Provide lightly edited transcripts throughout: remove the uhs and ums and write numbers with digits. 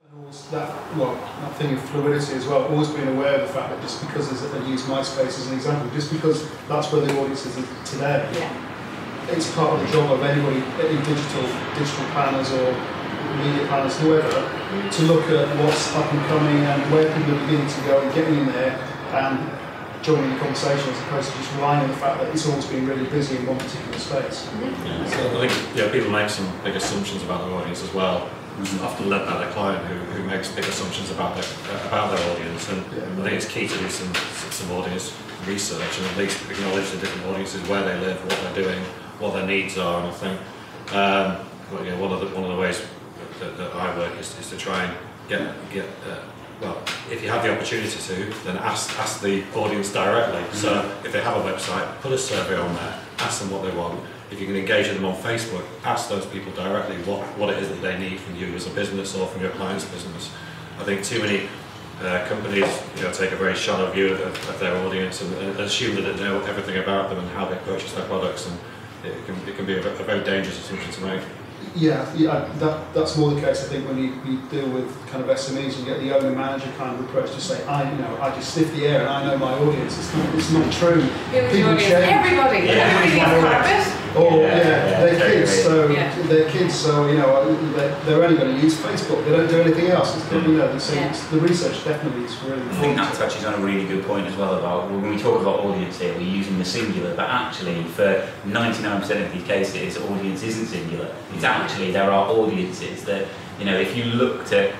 That thing of fluidity as well, always being aware of the fact that just because I use MySpace as an example, just because that's where the audience is today, it's part of the job of anybody in digital planners or media planners, whoever, to look at what's up and coming and where people are beginning to go and getting in there and joining the conversation, as opposed to just relying on the fact that it's always been really busy in one particular space. So I think people make some big assumptions about their audience as well. Often led by their client who makes big assumptions about their audience, and I think it's key to do some audience research and at least acknowledge the different audiences, where they live, what they're doing, what their needs are. And I think one of the ways that I work is to try and get well, if you have the opportunity to, then ask the audience directly. So if they have a website, put a survey on there, ask them what they want. If you can engage with them on Facebook, ask those people directly what it is that they need from you as a business or from your client's business. I think too many companies take a very shallow view of their audience and assume that they know everything about them and how they purchase their products, and it can be a very dangerous assumption to make. Yeah, that's more the case. I think when you deal with kind of SMEs, you get the owner manager kind of approach to say, I just sniff the air and I know my audience. It's not true. People change. Everybody needs purpose. They're kids, so they're kids, so they're only going to use Facebook. They don't do anything else. The research definitely is really important. I think that touches on a really good point as well about when we talk about audience here, we're using the singular, but actually for 99% of these cases, audience isn't singular. It's actually there are audiences that if you looked at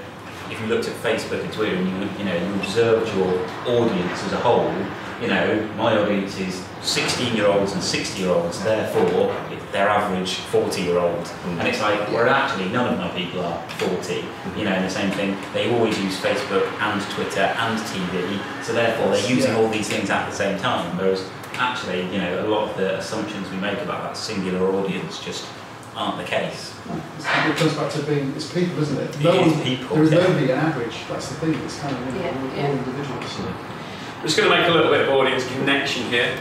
Facebook and Twitter and you observed your audience as a whole, my audience is 16-year-olds and 60-year-olds, therefore they're average 40-year-old. And it's like, well, actually none of my people are 40. And the same thing, they always use Facebook and Twitter and TV, so therefore they're using all these things at the same time, whereas actually, a lot of the assumptions we make about that singular audience just aren't the case. It comes back to being, it's people, isn't it? People. There is nobody an average, that's the thing, it's kind of all individuals. So. I'm just going to make a little bit of audience connection here.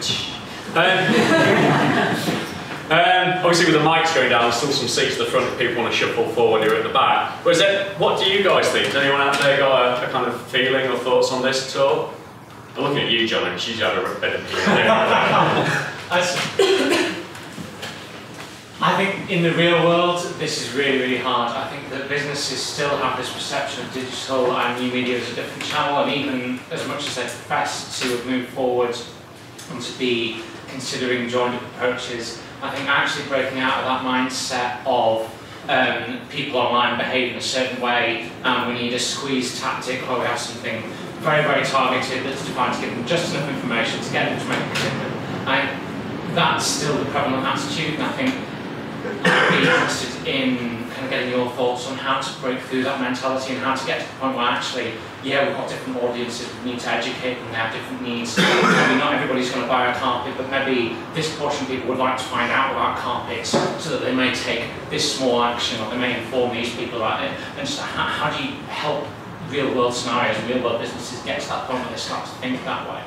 Obviously with the mics going down, there's still some seats at the front if people want to shuffle forward here at the back. What do you guys think? Has anyone out there got a kind of feeling or thoughts on this at all? I'm looking at you, John, and she's had a bit of I think in the real world, this is really, really hard. I think that businesses still have this perception of digital and new media as a different channel, and even as much as they profess to have moved forward and to be considering joined up approaches, I think actually breaking out of that mindset of people online behaving a certain way, and we need a squeeze tactic where we have something very, very targeted that's designed to give them just enough information to get them to make a commitment. That's still the prevalent attitude, and I think I'd be interested in kind of getting your thoughts on how to break through that mentality and how to get to the point where actually, we've got different audiences, we need to educate them, they have different needs. Maybe not everybody's going to buy a carpet, but maybe this portion of people would like to find out about carpets so that they may take this small action, or they may inform these people about it. And just how do you help real world scenarios, real world businesses get to that point where they start to think that way?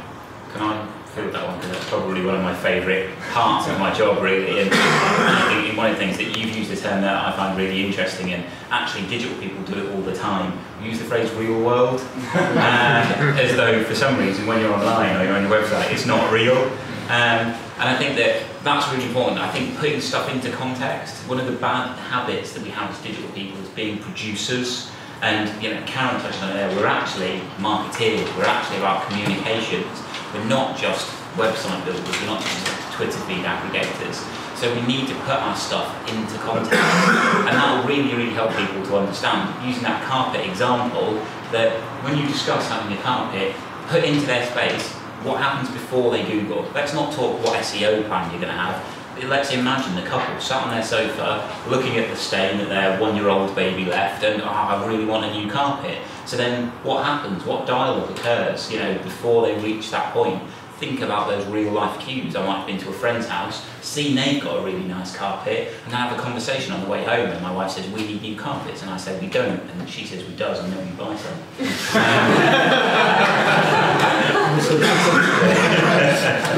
Can I field that one, because that's probably one of my favourite parts of my job, really. And I think one of the things that you've used the term that I find really interesting, and actually digital people do it all the time, we use the phrase real world, as though for some reason when you're online or you're on your website it's not real. And I think that that's really important. I think putting stuff into context, one of the bad habits that we have as digital people is being producers. And Karen touched on it there, we're actually marketeers, we're actually about communications. We're not just website builders, we're not just Twitter feed aggregators. So we need to put our stuff into context, and that will really, really help people to understand. Using that carpet example, that when you discuss having a carpet, put into their space what happens before they Google. Let's not talk what SEO plan you're going to have. Let's imagine the couple sat on their sofa looking at the stain that their one-year-old baby left, and I really want a new carpet. So then what happens? What dialogue occurs before they reach that point? think about those real life cues. I might have been to a friend's house, seen they've got a really nice carpet, and I have a conversation on the way home, and my wife says, we need new carpets, and I say, we don't, and she says, we does, and then we buy some.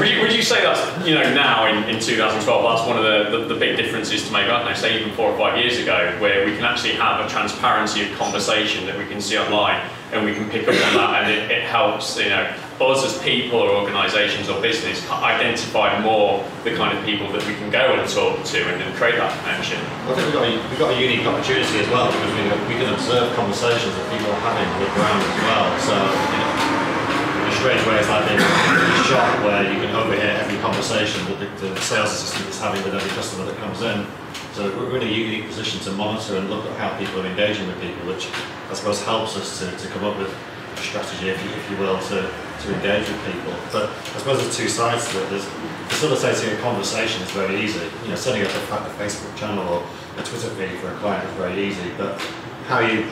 Would you say that's, you know, now in 2012, that's one of the big differences to maybe, I don't know, say even 4 or 5 years ago, where we can actually have a transparency of conversation that we can see online, and we can pick up on that, and it helps, you know, us as people or organisations or business identify more the kind of people that we can go and talk to and create that connection. I think we've got a unique opportunity as well, because we can observe conversations that people are having with brands as well. So, you know, in a strange way, it's like being in a shop where you can overhear every conversation that the sales assistant is having with every customer that comes in. So we're in a unique position to monitor and look at how people are engaging with people, which I suppose helps us to come up with a strategy, if you will, to engage with people. But I suppose there's two sides to it. There's facilitating a conversation is very easy. You know, setting up a Facebook channel or a Twitter feed for a client is very easy. But how you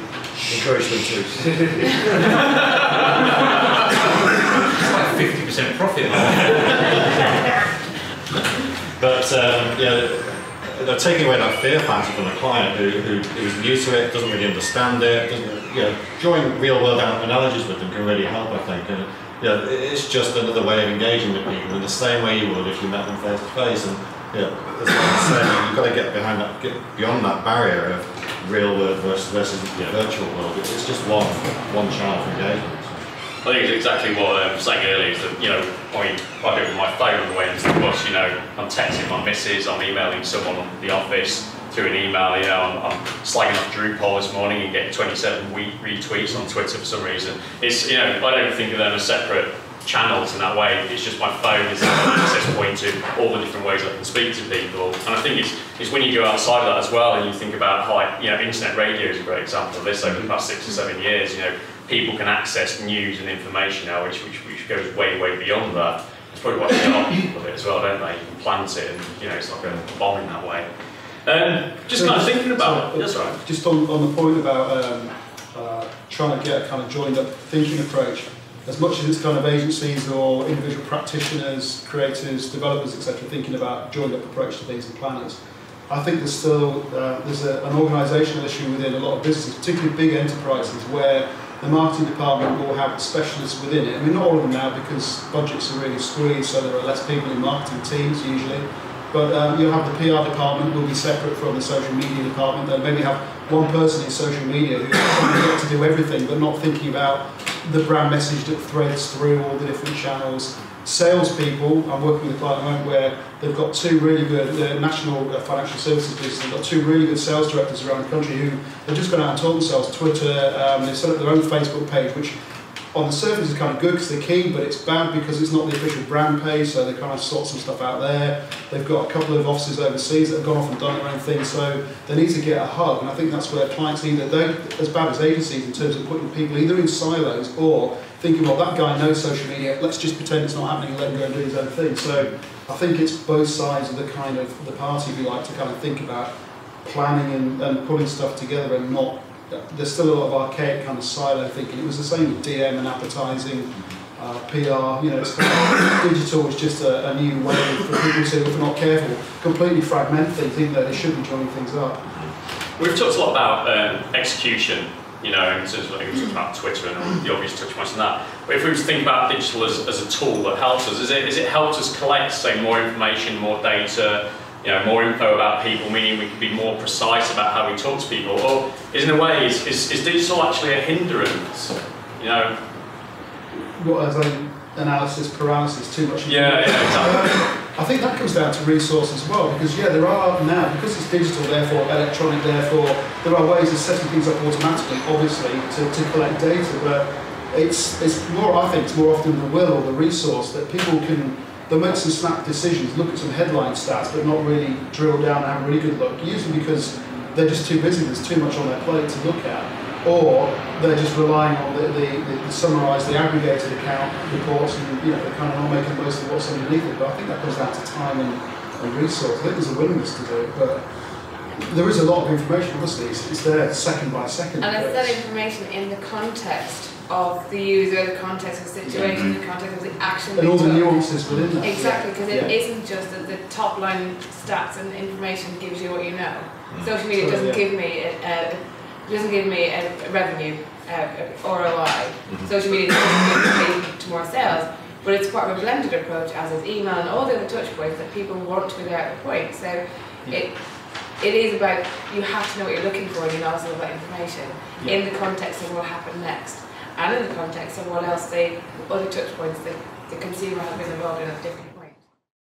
encourage them to It's like 50% profit. But they're taking away that fear factor from a client who's new to it, doesn't really understand it. Drawing real-world analogies with them can really help, I think. And it's just another way of engaging with people in the same way you would if you met them face to face. And as I was saying, you've got to get beyond that barrier of real world versus virtual world. It's just one channel for engagement. I think it's exactly what I was saying earlier, is that, you know, I do it with my phone on the way into the bus, you know, I'm texting my missus, I'm emailing someone on the office through an email, you know, I'm slagging off Drupal this morning and getting 27 retweets on Twitter for some reason. It's, you know, I don't think of them as separate channels in that way. It's just my phone is an access point to all the different ways I can speak to people. And I think it's when you go outside of that as well and you think about how, like, you know, internet radio is a great example of this over the past 6 or 7 years. You know, people can access news and information now, which goes way, way beyond that. It's probably what they are of it as well, don't they? You can plant it and, you know, it's like a bomb in that way. Just kind of thinking about, that's right. Just on the point about trying to get a kind of joined up thinking approach, as much as it's kind of agencies or individual practitioners, creators, developers, etc., thinking about joined up approach to things and planners, I think there's still an organisational issue within a lot of businesses, particularly big enterprises, where the marketing department will have specialists within it. I mean, not all of them now, because budgets are really squeezed, so there are less people in marketing teams usually. But you'll have the PR department will be separate from the social media department. They'll maybe have one person in social media who's trying to do everything, but not thinking about the brand message that threads through all the different channels. Salespeople, I'm working with a client at the moment where they've got two really good, the national financial services business, they've got two really good sales directors around the country who have just gone out and taught themselves Twitter, they've set up their own Facebook page, which on the surface is kind of good because they're keen, but it's bad because it's not the official brand page, so they kind of sort some stuff out there. They've got a couple of offices overseas that have gone off and done their own thing, so they need to get a hub, and I think that's where clients either don't, as bad as agencies in terms of putting people either in silos or thinking, well, that guy knows social media, let's just pretend it's not happening and let him go and do his own thing. So I think it's both sides of the party, if you like, to kind of think about planning and putting stuff together and not. There's still a lot of archaic kind of silo thinking. It was the same with DM and advertising, PR. You know, it's digital is just a new way for people to, if they're not careful, completely fragment things, even though they should be joining things up. We've talked a lot about execution, you know, in terms of, like, we talked about Twitter and all the obvious touch points on that. But if we were to think about digital as a tool that helps us, is it helped us collect, say, more information, more data, you know, more info about people, meaning we can be more precise about how we talk to people? Or in a way, is digital actually a hindrance? You know? What, as an analysis paralysis, too much? Yeah, exactly. I think that comes down to resources as well, because there are now, because it's digital, therefore electronic, therefore there are ways of setting things up automatically, obviously, to collect data, but it's more, I think, it's more often the will or the resource that people can. They'll make some snap decisions, look at some headline stats, but not really drill down and have a really good look, usually because they're just too busy, there's too much on their plate to look at, or they're just relying on the summarised, the aggregated account reports, and they're kind of not making the most of what's underneath it. But I think that comes down to time and resource. I think there's a willingness to do it, but there is a lot of information, obviously, it's there second by second. And it's that information in the context of the user, the context of the situation, the context of the action. And all the nuances within that. Exactly, because it isn't just that the top line stats and information gives you what you know. Social media doesn't give me a revenue, ROI. Social media doesn't give me to more sales, but it's part of a blended approach, as is email and all the other touch points that people want to be there at the point. So it is about, you have to know what you're looking for and you know some of that information in the context of what happened next, and in the context of what else other touch points that the consumer has been involved in at different points.